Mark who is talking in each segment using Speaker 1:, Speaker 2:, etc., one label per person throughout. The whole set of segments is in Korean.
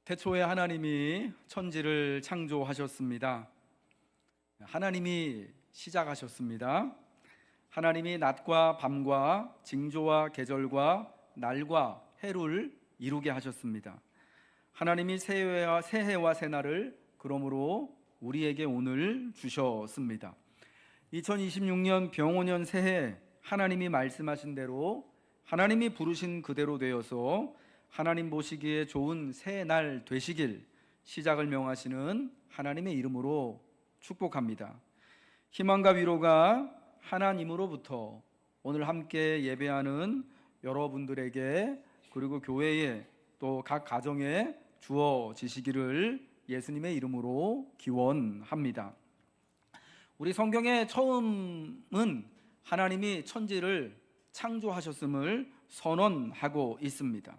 Speaker 1: 태초에 하나님이 천지를 창조하셨습니다. 하나님이 시작하셨습니다. 하나님이 낮과 밤과 징조와 계절과 날과 해를 이루게 하셨습니다. 하나님이 새해와 새날을 그러므로 우리에게 오늘 주셨습니다. 2026년 병오년 새해 하나님이 말씀하신 대로 하나님이 부르신 그대로 되어서 하나님 보시기에 좋은 새날 되시길 시작을 명하시는 하나님의 이름으로 축복합니다. 희망과 위로가 하나님으로부터 오늘 함께 예배하는 여러분들에게 그리고 교회에 또 각 가정에 주어지시기를 예수님의 이름으로 기원합니다. 우리 성경의 처음은 하나님이 천지를 창조하셨음을 선언하고 있습니다.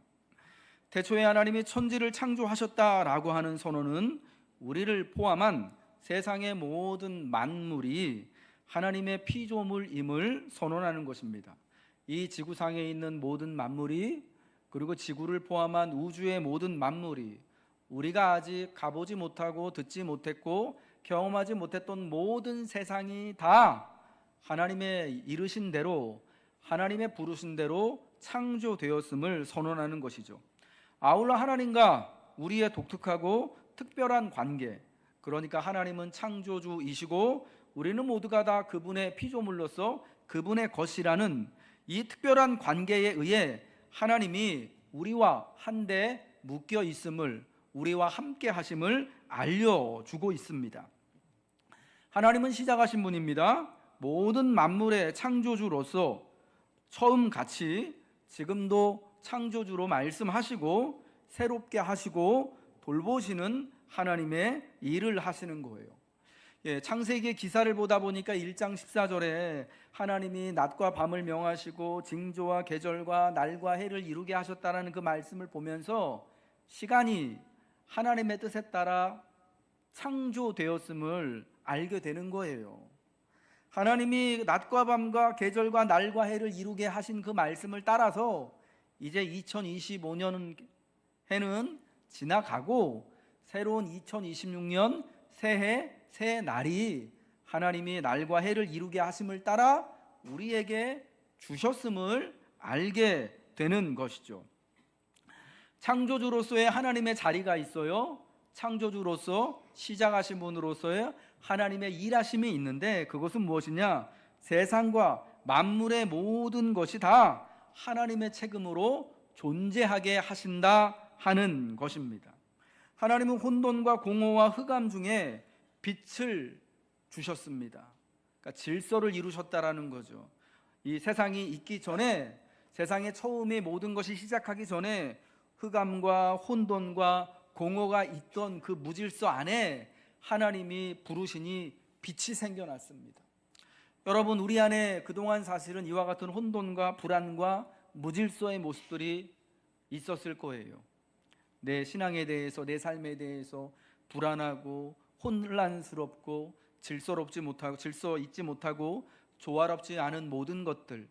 Speaker 1: 태초에 하나님이 천지를 창조하셨다라고 하는 선언은 우리를 포함한 세상의 모든 만물이 하나님의 피조물임을 선언하는 것입니다. 이 지구상에 있는 모든 만물이 그리고 지구를 포함한 우주의 모든 만물이 우리가 아직 가보지 못하고 듣지 못했고 경험하지 못했던 모든 세상이 다 하나님의 이르신 대로 하나님의 부르신 대로 창조되었음을 선언하는 것이죠. 아울러 하나님과 우리의 독특하고 특별한 관계, 그러니까 하나님은 창조주이시고 우리는 모두가 다 그분의 피조물로서 그분의 것이라는 이 특별한 관계에 의해 하나님이 우리와 한데 묶여 있음을, 우리와 함께 하심을 알려주고 있습니다. 하나님은 시작하신 분입니다. 모든 만물의 창조주로서 처음같이 지금도 창조주로 말씀하시고 새롭게 하시고 돌보시는 하나님의 일을 하시는 거예요. 창세기 기사를 보다 보니까 1장 14절에 하나님이 낮과 밤을 명하시고 징조와 계절과 날과 해를 이루게 하셨다라는 그 말씀을 보면서 시간이 하나님의 뜻에 따라 창조되었음을 알게 되는 거예요. 하나님이 낮과 밤과 계절과 날과 해를 이루게 하신 그 말씀을 따라서 이제 2025년 해는 지나가고 새로운 2026년 새해 새 날이 하나님이 날과 해를 이루게 하심을 따라 우리에게 주셨음을 알게 되는 것이죠. 창조주로서의 하나님의 자리가 있어요. 창조주로서 시작하신 분으로서의 하나님의 일하심이 있는데 그것은 무엇이냐? 세상과 만물의 모든 것이 다 하나님의 책임으로 존재하게 하신다 하는 것입니다. 하나님은 혼돈과 공허와 흑암 중에 빛을 주셨습니다. 그러니까 질서를 이루셨다라는 거죠. 이 세상이 있기 전에, 세상의 처음에 모든 것이 시작하기 전에 흑암과 혼돈과 공허가 있던 그 무질서 안에 하나님이 부르시니 빛이 생겨났습니다. 여러분, 우리 안에 그동안 사실은 이와 같은 혼돈과 불안과 무질서의 모습들이 있었을 거예요. 내 신앙에 대해서, 내 삶에 대해서 불안하고 혼란스럽고 질서롭지 못하고 질서 있지 못하고 조화롭지 않은 모든 것들,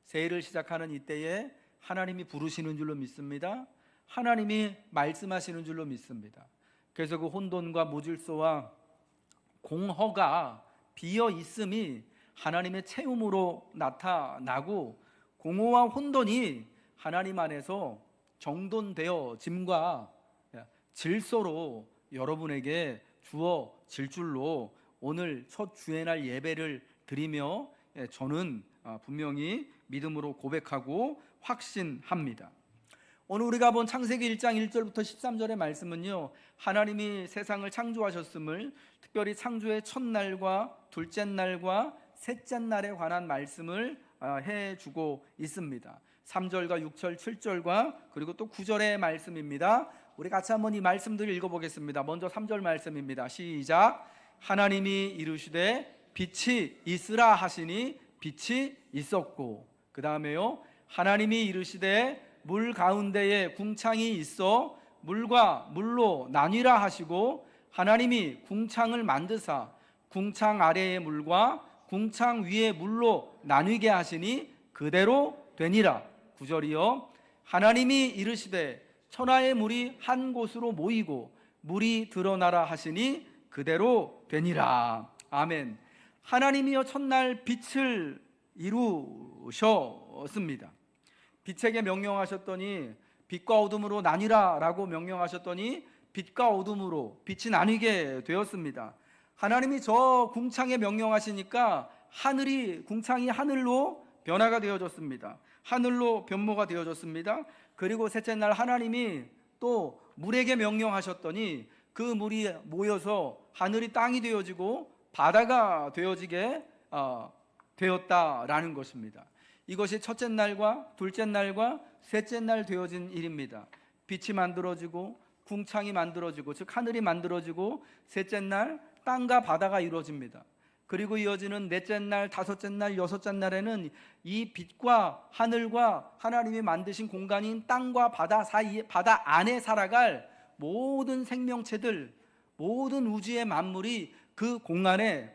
Speaker 1: 새해를 시작하는 이때에 하나님이 부르시는 줄로 믿습니다. 하나님이 말씀하시는 줄로 믿습니다. 그래서 그 혼돈과 무질서와 공허가 비어 있음이 하나님의 체험으로 나타나고 공허와 혼돈이 하나님 안에서 정돈되어짐과 질서로 여러분에게 주어질 줄로 오늘 첫 주의 날 예배를 드리며 저는 분명히 믿음으로 고백하고 확신합니다. 오늘 우리가 본 창세기 1장 1절부터 13절의 말씀은요, 하나님이 세상을 창조하셨음을, 특별히 창조의 첫날과 둘째 날과 셋째 날에 관한 말씀을 해주고 있습니다. 3절과 6절, 7절과 그리고 또 9절의 말씀입니다. 우리 같이 한번 이 말씀들을 읽어보겠습니다. 먼저 3절 말씀입니다. 시작. 하나님이 이르시되 빛이 있으라 하시니 빛이 있었고, 그 다음에요, 하나님이 이르시되 물 가운데에 궁창이 있어 물과 물로 나뉘라 하시고, 하나님이 궁창을 만드사 궁창 아래의 물과 궁창 위의 물로 나뉘게 하시니 그대로 되니라. 9절이요, 하나님이 이르시되 천하의 물이 한 곳으로 모이고 물이 드러나라 하시니 그대로 되니라. 아멘. 하나님이여 첫날 빛을 이루셨습니다. 빛에게 명령하셨더니 빛과 어둠으로 나뉘라 라고 명령하셨더니 빛과 어둠으로 빛이 나뉘게 되었습니다. 하나님이 저 궁창에 명령하시니까 궁창이 하늘로 변화가 되어졌습니다. 하늘로 변모가 되어졌습니다. 그리고 셋째 날 하나님이 또 물에게 명령하셨더니 그 물이 모여서 하늘이 땅이 되어지고 바다가 되어지게 되었다라는 것입니다. 이것이 첫째 날과 둘째 날과 셋째 날 되어진 일입니다. 빛이 만들어지고 궁창이 만들어지고 즉 하늘이 만들어지고 셋째 날 땅과 바다가 이루어집니다. 그리고 이어지는 넷째 날, 다섯째 날, 여섯째 날에는 이 빛과 하늘과 하나님이 만드신 공간인 땅과 바다 사이에, 바다 안에 살아갈 모든 생명체들, 모든 우주의 만물이 그 공간에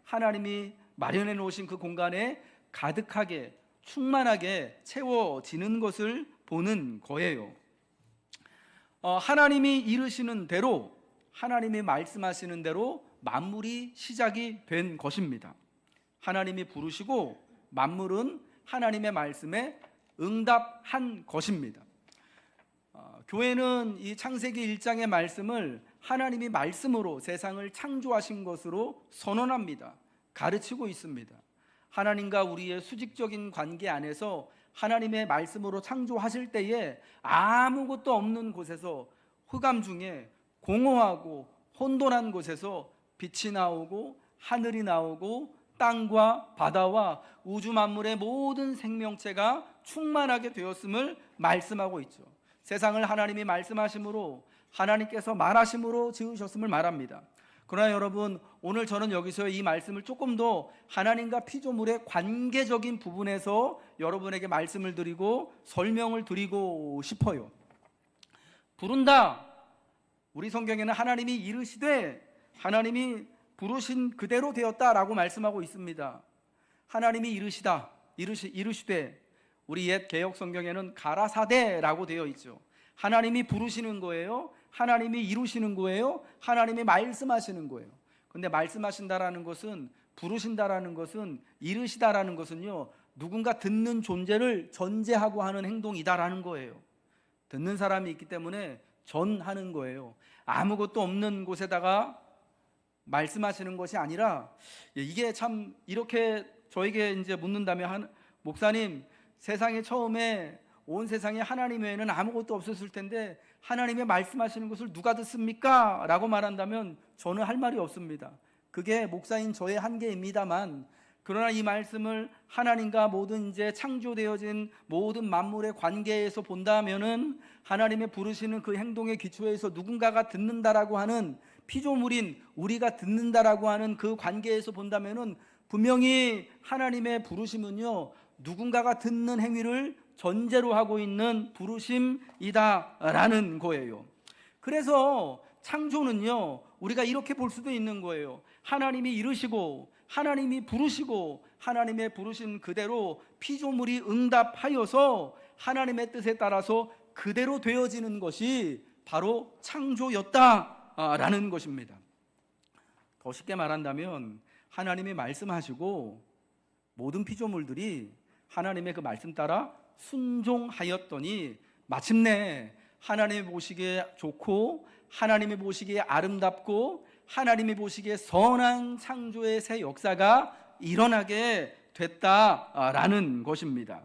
Speaker 1: 하나님이 마련해 놓으신 그 공간에 가득하게 충만하게 채워지는 것을 보는 거예요. 하나님이 이르시는 대로, 하나님이 말씀하시는 대로 만물이 시작이 된 것입니다. 하나님이 부르시고 만물은 하나님의 말씀에 응답한 것입니다. 교회는 이 창세기 1장의 말씀을 하나님이 말씀으로 세상을 창조하신 것으로 선언합니다. 가르치고 있습니다. 하나님과 우리의 수직적인 관계 안에서 하나님의 말씀으로 창조하실 때에 아무것도 없는 곳에서, 흑암 중에 공허하고 혼돈한 곳에서 빛이 나오고 하늘이 나오고 땅과 바다와 우주 만물의 모든 생명체가 충만하게 되었음을 말씀하고 있죠. 세상을 하나님이 말씀하심으로, 하나님께서 말하심으로 지으셨음을 말합니다. 그러나 여러분, 오늘 저는 여기서 이 말씀을 조금 더 하나님과 피조물의 관계적인 부분에서 여러분에게 말씀을 드리고 설명을 드리고 싶어요. 부른다, 우리 성경에는 하나님이 이르시되 하나님이 부르신 그대로 되었다라고 말씀하고 있습니다. 하나님이 이르시되, 우리 옛 개역 성경에는 가라사대라고 되어 있죠. 하나님이 부르시는 거예요. 하나님이 이루시는 거예요. 하나님이 말씀하시는 거예요. 근데 말씀하신다라는 것은, 부르신다라는 것은, 이르시다라는 것은요, 누군가 듣는 존재를 전제하고 하는 행동이다라는 거예요. 듣는 사람이 있기 때문에 전하는 거예요. 아무것도 없는 곳에다가 말씀하시는 것이 아니라, 이게 참, 이렇게 저에게 이제 묻는다면, 목사님, 세상에 처음에 온 세상에 하나님 외에는 아무것도 없었을 텐데 하나님의 말씀하시는 것을 누가 듣습니까? 라고 말한다면 저는 할 말이 없습니다. 그게 목사인 저의 한계입니다만, 그러나 이 말씀을 하나님과 모든 이제 창조되어진 모든 만물의 관계에서 본다면은 하나님의 부르시는 그 행동의 기초에서 누군가가 듣는다라고 하는, 피조물인 우리가 듣는다라고 하는 그 관계에서 본다면은 분명히 하나님의 부르심은요, 누군가가 듣는 행위를 전제로 하고 있는 부르심이다라는 거예요. 그래서 창조는요, 우리가 이렇게 볼 수도 있는 거예요. 하나님이 이르시고 하나님이 부르시고 하나님의 부르신 그대로 피조물이 응답하여서 하나님의 뜻에 따라서 그대로 되어지는 것이 바로 창조였다라는 것입니다. 더 쉽게 말한다면 하나님이 말씀하시고 모든 피조물들이 하나님의 그 말씀 따라 순종하였더니 마침내 하나님이 보시기에 좋고 하나님이 보시기에 아름답고 하나님이 보시기에 선한 창조의 새 역사가 일어나게 됐다라는 것입니다.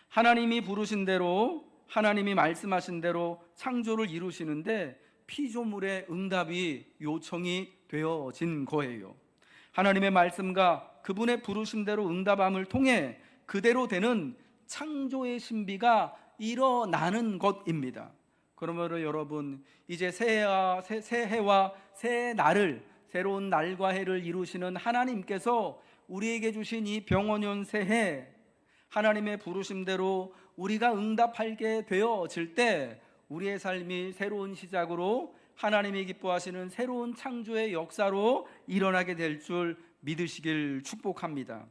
Speaker 1: 하나님이 부르신 대로, 하나님이 말씀하신 대로 창조를 이루시는데 피조물의 응답이 요청이 되어진 거예요. 하나님의 말씀과 그분의 부르신 대로 응답함을 통해 그대로 되는 창조의 신비가 일어나는 것입니다. 그러므로 여러분, 이제 새해와 새 날을, 새로운 날과 해를 이루시는 하나님께서 우리에게 주신 이 병원년 새해, 하나님의 부르심대로 우리가 응답하게 되어질 때 우리의 삶이 새로운 시작으로 하나님이 기뻐하시는 새로운 창조의 역사로 일어나게 될 줄 믿으시길 축복합니다.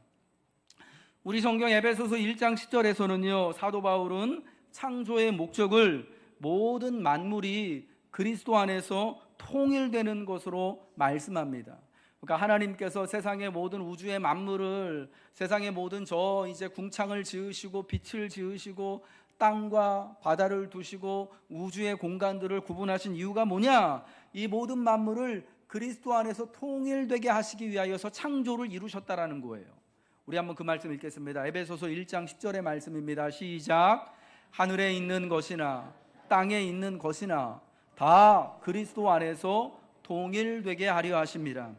Speaker 1: 우리 성경 에베소서 1장 10절에서는요, 사도 바울은 창조의 목적을 모든 만물이 그리스도 안에서 통일되는 것으로 말씀합니다. 그러니까 하나님께서 세상의 모든 우주의 만물을, 세상의 모든 이제 궁창을 지으시고 빛을 지으시고 땅과 바다를 두시고 우주의 공간들을 구분하신 이유가 뭐냐? 이 모든 만물을 그리스도 안에서 통일되게 하시기 위하여서 창조를 이루셨다라는 거예요. 우리 한번 그 말씀 읽겠습니다. 에베소서 1장 10절의 말씀입니다. 시작. 하늘에 있는 것이나 땅에 있는 것이나 다 그리스도 안에서 통일되게 하려 하십니다.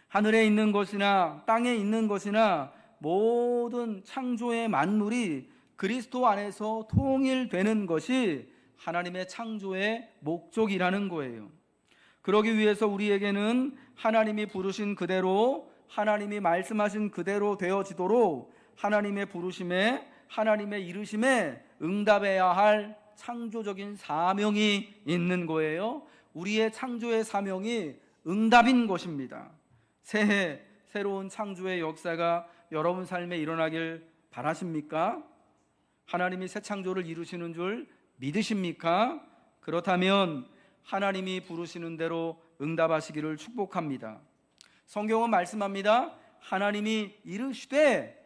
Speaker 1: 하늘에 있는 것이나 땅에 있는 것이나 모든 창조의 만물이 그리스도 안에서 통일되는 것이 하나님의 창조의 목적이라는 거예요. 그러기 위해서 우리에게는 하나님이 부르신 그대로, 하나님이 말씀하신 그대로 되어지도록 하나님의 부르심에, 하나님의 이르심에 응답해야 할 창조적인 사명이 있는 거예요. 우리의 창조의 사명이 응답인 것입니다. 새해 새로운 창조의 역사가 여러분 삶에 일어나길 바라십니까? 하나님이 새 창조를 이루시는 줄 믿으십니까? 그렇다면 하나님이 부르시는 대로 응답하시기를 축복합니다. 성경은 말씀합니다. 하나님이 이르시되,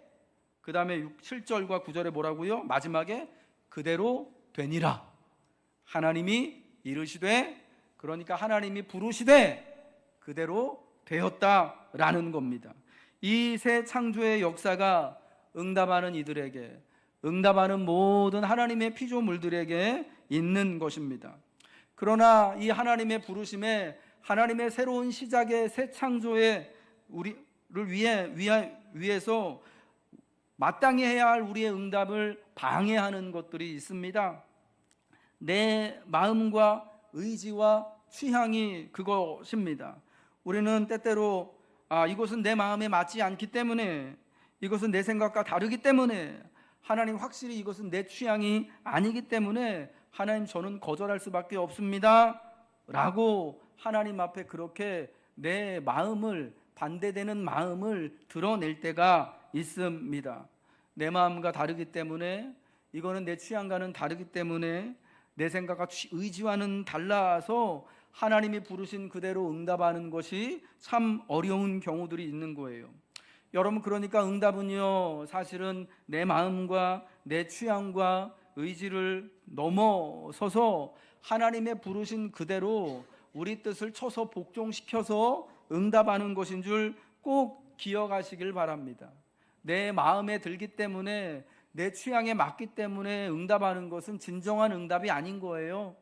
Speaker 1: 그 다음에 7절과 9절에 뭐라고요? 마지막에 그대로 되니라. 하나님이 이르시되, 그러니까 하나님이 부르시되 그대로 되었다라는 겁니다. 이 새 창조의 역사가 응답하는 이들에게, 응답하는 모든 하나님의 피조물들에게 있는 것입니다. 그러나 이 하나님의 부르심에, 하나님의 새로운 시작의 새 창조의 우리를 위해서 마땅히 해야 할 우리의 응답을 방해하는 것들이 있습니다. 내 마음과 의지와 취향이 그것입니다. 우리는 때때로 이것은 내 마음에 맞지 않기 때문에, 이것은 내 생각과 다르기 때문에, 하나님 확실히 이것은 내 취향이 아니기 때문에 하나님 저는 거절할 수밖에 없습니다 라고 하나님 앞에 그렇게 내 마음을, 반대되는 마음을 드러낼 때가 있습니다. 내 마음과 다르기 때문에, 이거는 내 취향과는 다르기 때문에, 내 생각과 의지와는 달라서 하나님이 부르신 그대로 응답하는 것이 참 어려운 경우들이 있는 거예요. 여러분, 그러니까 응답은요, 사실은 내 마음과 내 취향과 의지를 넘어서서 하나님의 부르신 그대로 우리 뜻을 쳐서 복종시켜서 응답하는 것인 줄 꼭 기억하시길 바랍니다. 내 마음에 들기 때문에, 내 취향에 맞기 때문에 응답하는 것은 진정한 응답이 아닌 거예요.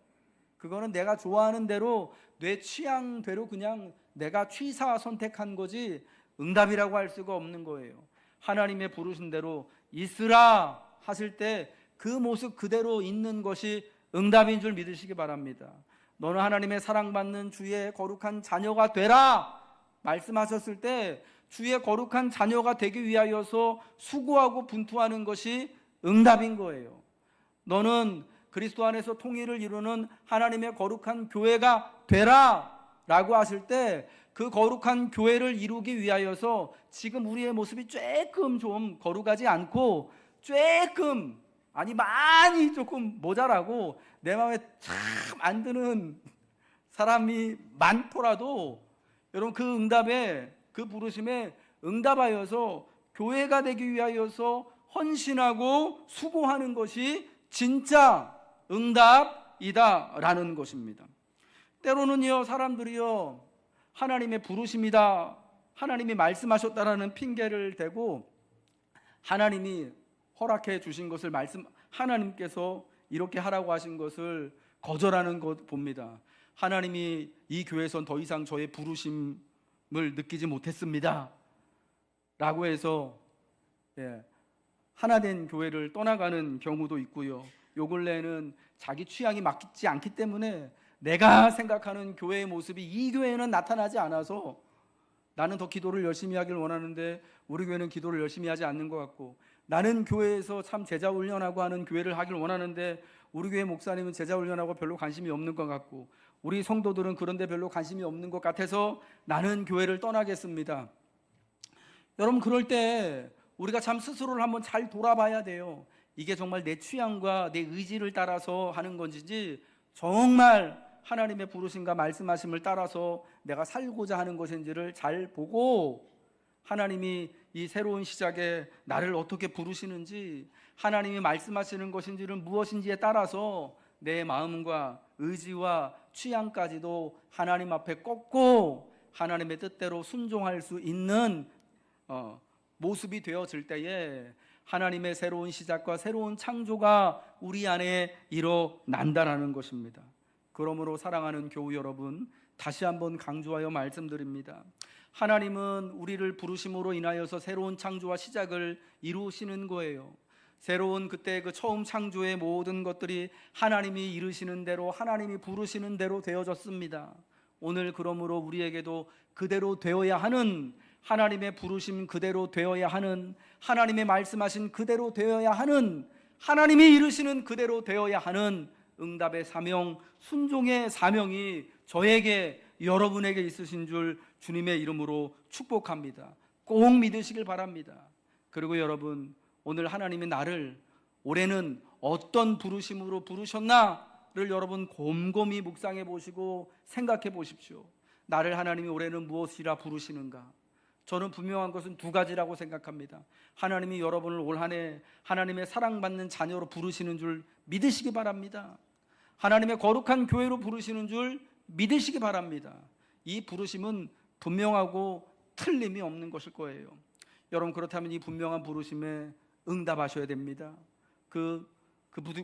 Speaker 1: 그거는 내가 좋아하는 대로, 내 취향대로 그냥 내가 취사 선택한 거지 응답이라고 할 수가 없는 거예요. 하나님의 부르신 대로 있으라 하실 때 그 모습 그대로 있는 것이 응답인 줄 믿으시기 바랍니다. 너는 하나님의 사랑받는 주의 거룩한 자녀가 되라 말씀하셨을 때, 주의 거룩한 자녀가 되기 위하여서 수고하고 분투하는 것이 응답인 거예요. 너는 그리스도 안에서 통일을 이루는 하나님의 거룩한 교회가 되라 라고 하실 때, 그 거룩한 교회를 이루기 위하여서 지금 우리의 모습이 조금 좀 거룩하지 않고, 많이 조금 모자라고 내 마음에 참 안 드는 사람이 많더라도, 여러분 그 응답에, 그 부르심에 응답하여서 교회가 되기 위하여서 헌신하고 수고하는 것이 진짜 응답이다라는 것입니다. 때로는요, 사람들이요, 하나님의 부르심이다, 하나님이 말씀하셨다라는 핑계를 대고 하나님이 허락해 주신 것을 하나님께서 이렇게 하라고 하신 것을 거절하는 것 봅니다. 하나님이 이 교회에선 더 이상 저의 부르심을 느끼지 못했습니다 라고 해서 하나된 교회를 떠나가는 경우도 있고요. 요 근래에는 자기 취향이 맞지 않기 때문에 내가 생각하는 교회의 모습이 이 교회에는 나타나지 않아서 나는 더 기도를 열심히 하길 원하는데 우리 교회는 기도를 열심히 하지 않는 것 같고, 나는 교회에서 참 제자 훈련하고 하는 교회를 하길 원하는데 우리 교회 목사님은 제자 훈련하고 별로 관심이 없는 것 같고, 우리 성도들은 그런데 별로 관심이 없는 것 같아서 나는 교회를 떠나겠습니다. 여러분, 그럴 때 우리가 참 스스로를 한번 잘 돌아봐야 돼요. 이게 정말 내 취향과 내 의지를 따라서 하는 건지 정말 하나님의 부르심과 말씀하심을 따라서 내가 살고자 하는 것인지를 잘 보고 하나님이 이 새로운 시작에 나를 어떻게 부르시는지, 하나님이 말씀하시는 것인지는 무엇인지에 따라서 내 마음과 의지와 취향까지도 하나님 앞에 꺾고 하나님의 뜻대로 순종할 수 있는 모습이 되어질 때에 하나님의 새로운 시작과 새로운 창조가 우리 안에 일어난다라는 것입니다. 그러므로 사랑하는 교우 여러분, 다시 한번 강조하여 말씀드립니다. 하나님은 우리를 부르심으로 인하여서 새로운 창조와 시작을 이루시는 거예요. 새로운 그때 그 처음 창조의 모든 것들이 하나님이 이루시는 대로, 하나님이 부르시는 대로 되어졌습니다. 오늘 그러므로 우리에게도 그대로 되어야 하는, 하나님의 부르심 그대로 되어야 하는, 하나님의 말씀하신 그대로 되어야 하는, 하나님이 이루시는 그대로 되어야 하는 응답의 사명, 순종의 사명이 저에게, 여러분에게 있으신 줄 주님의 이름으로 축복합니다. 꼭 믿으시길 바랍니다. 그리고 여러분, 오늘 하나님이 나를 올해는 어떤 부르심으로 부르셨나를 여러분 곰곰이 묵상해 보시고 생각해 보십시오. 나를 하나님이 올해는 무엇이라 부르시는가? 저는 분명한 것은 두 가지라고 생각합니다. 하나님이 여러분을 올 한 해 하나님의 사랑받는 자녀로 부르시는 줄 믿으시기 바랍니다. 하나님의 거룩한 교회로 부르시는 줄 믿으시기 바랍니다. 이 부르심은 분명하고 틀림이 없는 것일 거예요. 여러분, 그렇다면 이 분명한 부르심에 응답하셔야 됩니다. 그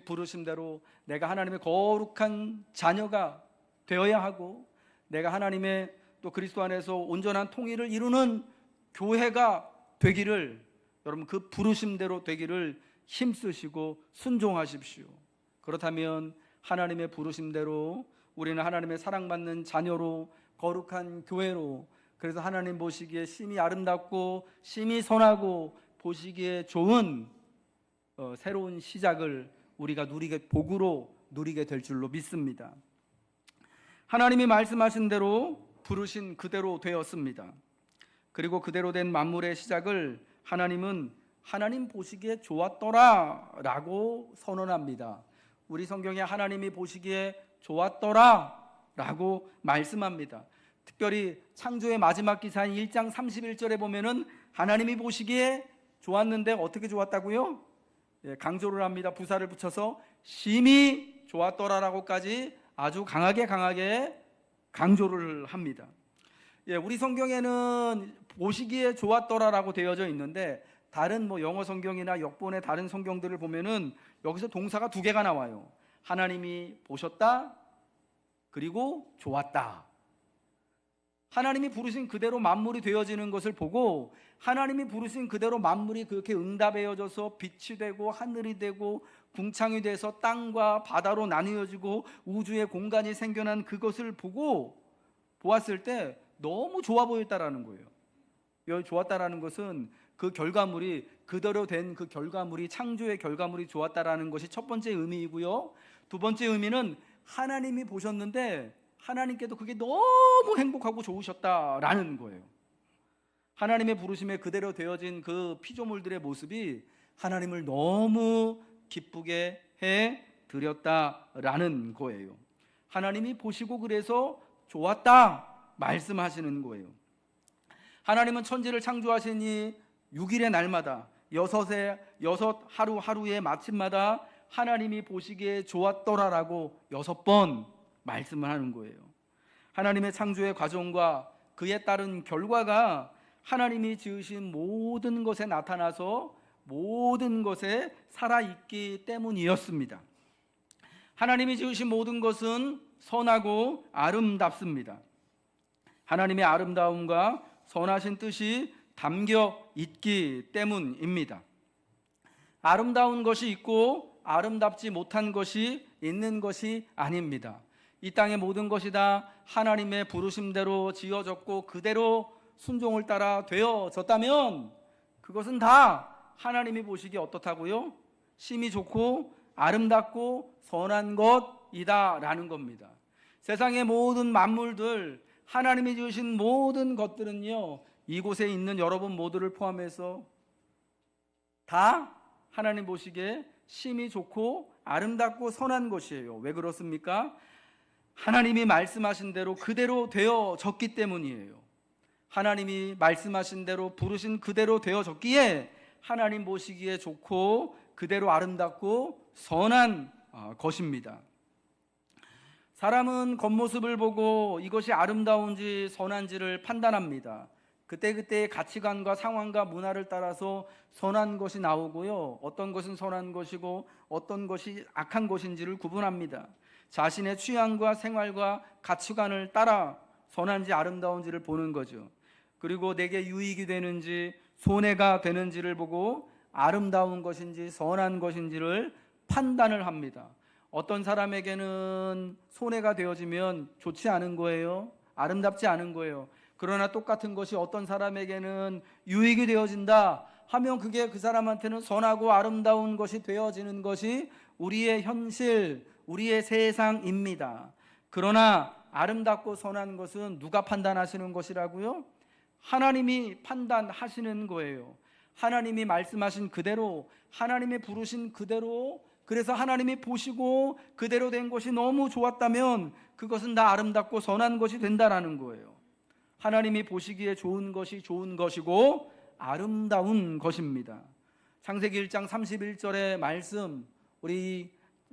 Speaker 1: 부르심대로 내가 하나님의 거룩한 자녀가 되어야 하고, 내가 하나님의 또 그리스도 안에서 온전한 통일을 이루는 교회가 되기를, 여러분 그 부르심대로 되기를 힘쓰시고 순종하십시오. 그렇다면 하나님의 부르심대로 우리는 하나님의 사랑받는 자녀로, 거룩한 교회로, 그래서 하나님 보시기에 심히 아름답고 심히 선하고 보시기에 좋은 새로운 시작을 우리가 복으로 누리게 될 줄로 믿습니다. 하나님이 말씀하신 대로 부르신 그대로 되었습니다. 그리고 그대로 된 만물의 시작을 하나님은 하나님 보시기에 좋았더라 라고 선언합니다. 우리 성경에 하나님이 보시기에 좋았더라 라고 말씀합니다. 특별히 창조의 마지막 기사인 1장 31절에 보면은 하나님이 보시기에 좋았는데 어떻게 좋았다고요? 강조를 합니다. 부사를 붙여서 심히 좋았더라라고까지 아주 강하게 강조를 합니다. 우리 성경에는 보시기에 좋았더라라고 되어져 있는데, 다른 영어 성경이나 역본의 다른 성경들을 보면은 여기서 동사가 두 개가 나와요. 하나님이 보셨다, 그리고 좋았다. 하나님이 부르신 그대로 만물이 되어지는 것을 보고, 하나님이 부르신 그대로 만물이 그렇게 응답해져서 빛이 되고 하늘이 되고 궁창이 돼서 땅과 바다로 나뉘어지고 우주의 공간이 생겨난 그것을 보았을 때 너무 좋아 보였다라는 거예요. 여기 좋았다라는 것은 그 결과물이, 그대로 된 그 결과물이, 창조의 결과물이 좋았다라는 것이 첫 번째 의미이고요. 두 번째 의미는 하나님이 보셨는데 하나님께도 그게 너무 행복하고 좋으셨다라는 거예요. 하나님의 부르심에 그대로 되어진 그 피조물들의 모습이 하나님을 너무 기쁘게 해 드렸다라는 거예요. 하나님이 보시고 그래서 좋았다 말씀하시는 거예요. 하나님은 천지를 창조하시니 6일의 날마다 여섯 하루하루의 마침마다 하나님이 보시기에 좋았더라라고 6번 말씀을 하는 거예요. 하나님의 창조의 과정과 그에 따른 결과가 하나님이 지으신 모든 것에 나타나서 모든 것에 살아있기 때문이었습니다. 하나님이 지으신 모든 것은 선하고 아름답습니다. 하나님의 아름다움과 선하신 뜻이 담겨 있기 때문입니다. 아름다운 것이 있고 아름답지 못한 것이 있는 것이 아닙니다. 이 땅의 모든 것이 다 하나님의 부르심대로 지어졌고 그대로 순종을 따라 되어졌다면 그것은 다 하나님이 보시기에 어떻다고요? 심히 좋고 아름답고 선한 것이다라는 겁니다. 세상의 모든 만물들, 하나님이 지으신 모든 것들은요, 이곳에 있는 여러분 모두를 포함해서 다 하나님 보시기에 심히 좋고 아름답고 선한 것이에요. 왜 그렇습니까? 하나님이 말씀하신 대로 그대로 되어졌기 때문이에요. 하나님이 말씀하신 대로 부르신 그대로 되어졌기에 하나님 보시기에 좋고 그대로 아름답고 선한 것입니다. 사람은 겉모습을 보고 이것이 아름다운지 선한지를 판단합니다. 그때그때의 가치관과 상황과 문화를 따라서 선한 것이 나오고요, 어떤 것은 선한 것이고 어떤 것이 악한 것인지를 구분합니다. 자신의 취향과 생활과 가치관을 따라 선한지 아름다운지를 보는 거죠. 그리고 내게 유익이 되는지 손해가 되는지를 보고 아름다운 것인지 선한 것인지를 판단을 합니다. 어떤 사람에게는 손해가 되어지면 좋지 않은 거예요. 아름답지 않은 거예요. 그러나 똑같은 것이 어떤 사람에게는 유익이 되어진다 하면 그게 그 사람한테는 선하고 아름다운 것이 되어지는 것이 우리의 현실, 우리의 세상입니다. 그러나 아름답고 선한 것은 누가 판단하시는 것이라고요? 하나님이 판단하시는 거예요. 하나님이 말씀하신 그대로, 하나님이 부르신 그대로, 그래서 하나님이 보시고 그대로 된 것이 너무 좋았다면 그것은 다 아름답고 선한 것이 된다라는 거예요. 하나님이 보시기에 좋은 것이 좋은 것이고 아름다운 것입니다. 창세기 1장 31절의 말씀, 우리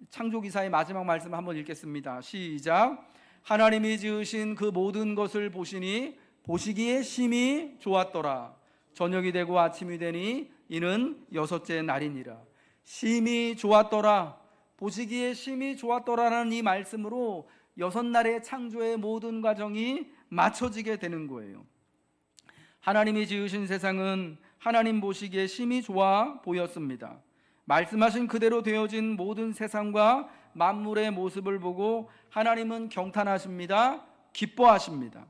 Speaker 1: 창조기사의 마지막 말씀 한번 읽겠습니다. 시작. 하나님이 지으신 그 모든 것을 보시니 보시기에 심히 좋았더라. 저녁이 되고 아침이 되니 이는 여섯째 날이니라. 심히 좋았더라, 보시기에 심히 좋았더라라는 이 말씀으로 여섯 날의 창조의 모든 과정이 맞춰지게 되는 거예요. 하나님이 지으신 세상은 하나님 보시기에 심히 좋아 보였습니다. 말씀하신 그대로 되어진 모든 세상과 만물의 모습을 보고 하나님은 경탄하십니다. 기뻐하십니다.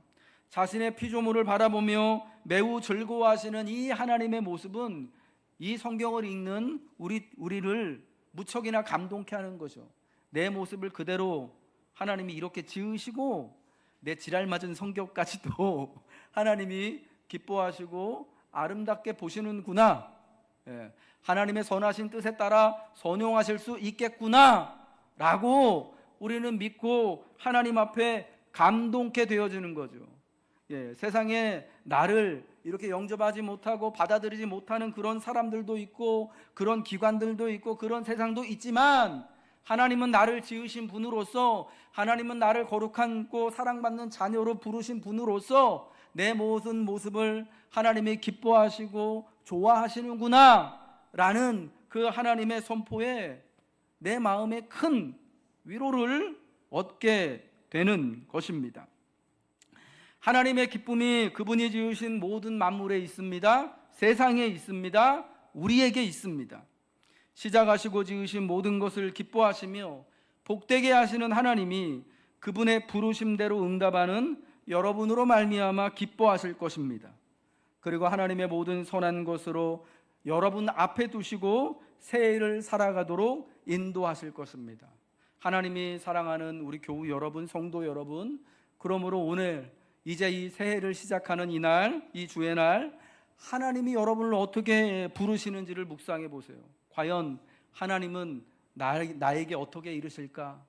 Speaker 1: 자신의 피조물을 바라보며 매우 즐거워하시는 이 하나님의 모습은 이 성경을 읽는 우리를 무척이나 감동케 하는 거죠. 내 모습을 그대로 하나님이 이렇게 지으시고 내 지랄맞은 성격까지도 하나님이 기뻐하시고 아름답게 보시는구나, 하나님의 선하신 뜻에 따라 선용하실 수 있겠구나 라고 우리는 믿고 하나님 앞에 감동케 되어지는 거죠. 세상에 나를 이렇게 영접하지 못하고 받아들이지 못하는 그런 사람들도 있고 그런 기관들도 있고 그런 세상도 있지만, 하나님은 나를 지으신 분으로서, 하나님은 나를 거룩하고 사랑받는 자녀로 부르신 분으로서 내 모든 모습을 하나님이 기뻐하시고 좋아하시는구나 라는 그 하나님의 선포에 내 마음에 큰 위로를 얻게 되는 것입니다. 하나님의 기쁨이 그분이 지으신 모든 만물에 있습니다. 세상에 있습니다. 우리에게 있습니다. 시작하시고 지으신 모든 것을 기뻐하시며 복되게 하시는 하나님이 그분의 부르심대로 응답하는 여러분으로 말미암아 기뻐하실 것입니다. 그리고 하나님의 모든 선한 것으로 여러분 앞에 두시고 새해를 살아가도록 인도하실 것입니다. 하나님이 사랑하는 우리 교우 여러분, 성도 여러분, 그러므로 오늘 이제 이 새해를 시작하는 이날, 이 주의 날, 하나님이 여러분을 어떻게 부르시는지를 묵상해 보세요. 과연 하나님은 나에게 어떻게 이르실까?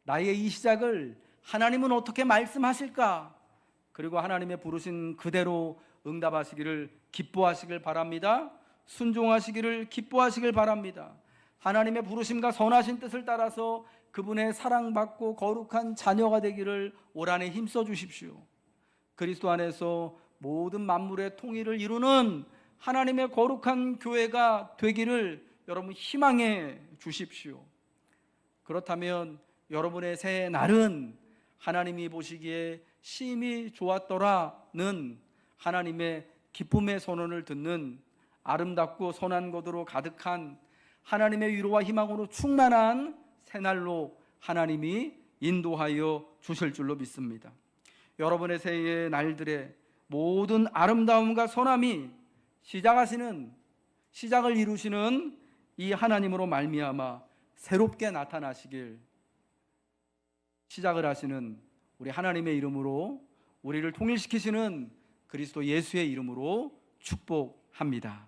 Speaker 1: 나의 이 시작을 하나님은 어떻게 말씀하실까? 그리고 하나님의 부르신 그대로 응답하시기를 기뻐하시길 바랍니다. 순종하시기를 기뻐하시길 바랍니다. 하나님의 부르심과 선하신 뜻을 따라서 그분의 사랑받고 거룩한 자녀가 되기를 올 한해 힘써 주십시오. 그리스도 안에서 모든 만물의 통일을 이루는 하나님의 거룩한 교회가 되기를 여러분 희망해 주십시오. 그렇다면 여러분의 새해 날은 하나님이 보시기에 심히 좋았더라는 하나님의 기쁨의 선언을 듣는 아름답고 선한 것으로 가득한 하나님의 위로와 희망으로 충만한 새날로 하나님이 인도하여 주실 줄로 믿습니다. 여러분의 새해의 날들의 모든 아름다움과 선함이 시작을 이루시는 이 하나님으로 말미암아 새롭게 나타나시길, 시작을 하시는 우리 하나님의 이름으로, 우리를 통일시키시는 그리스도 예수의 이름으로 축복합니다.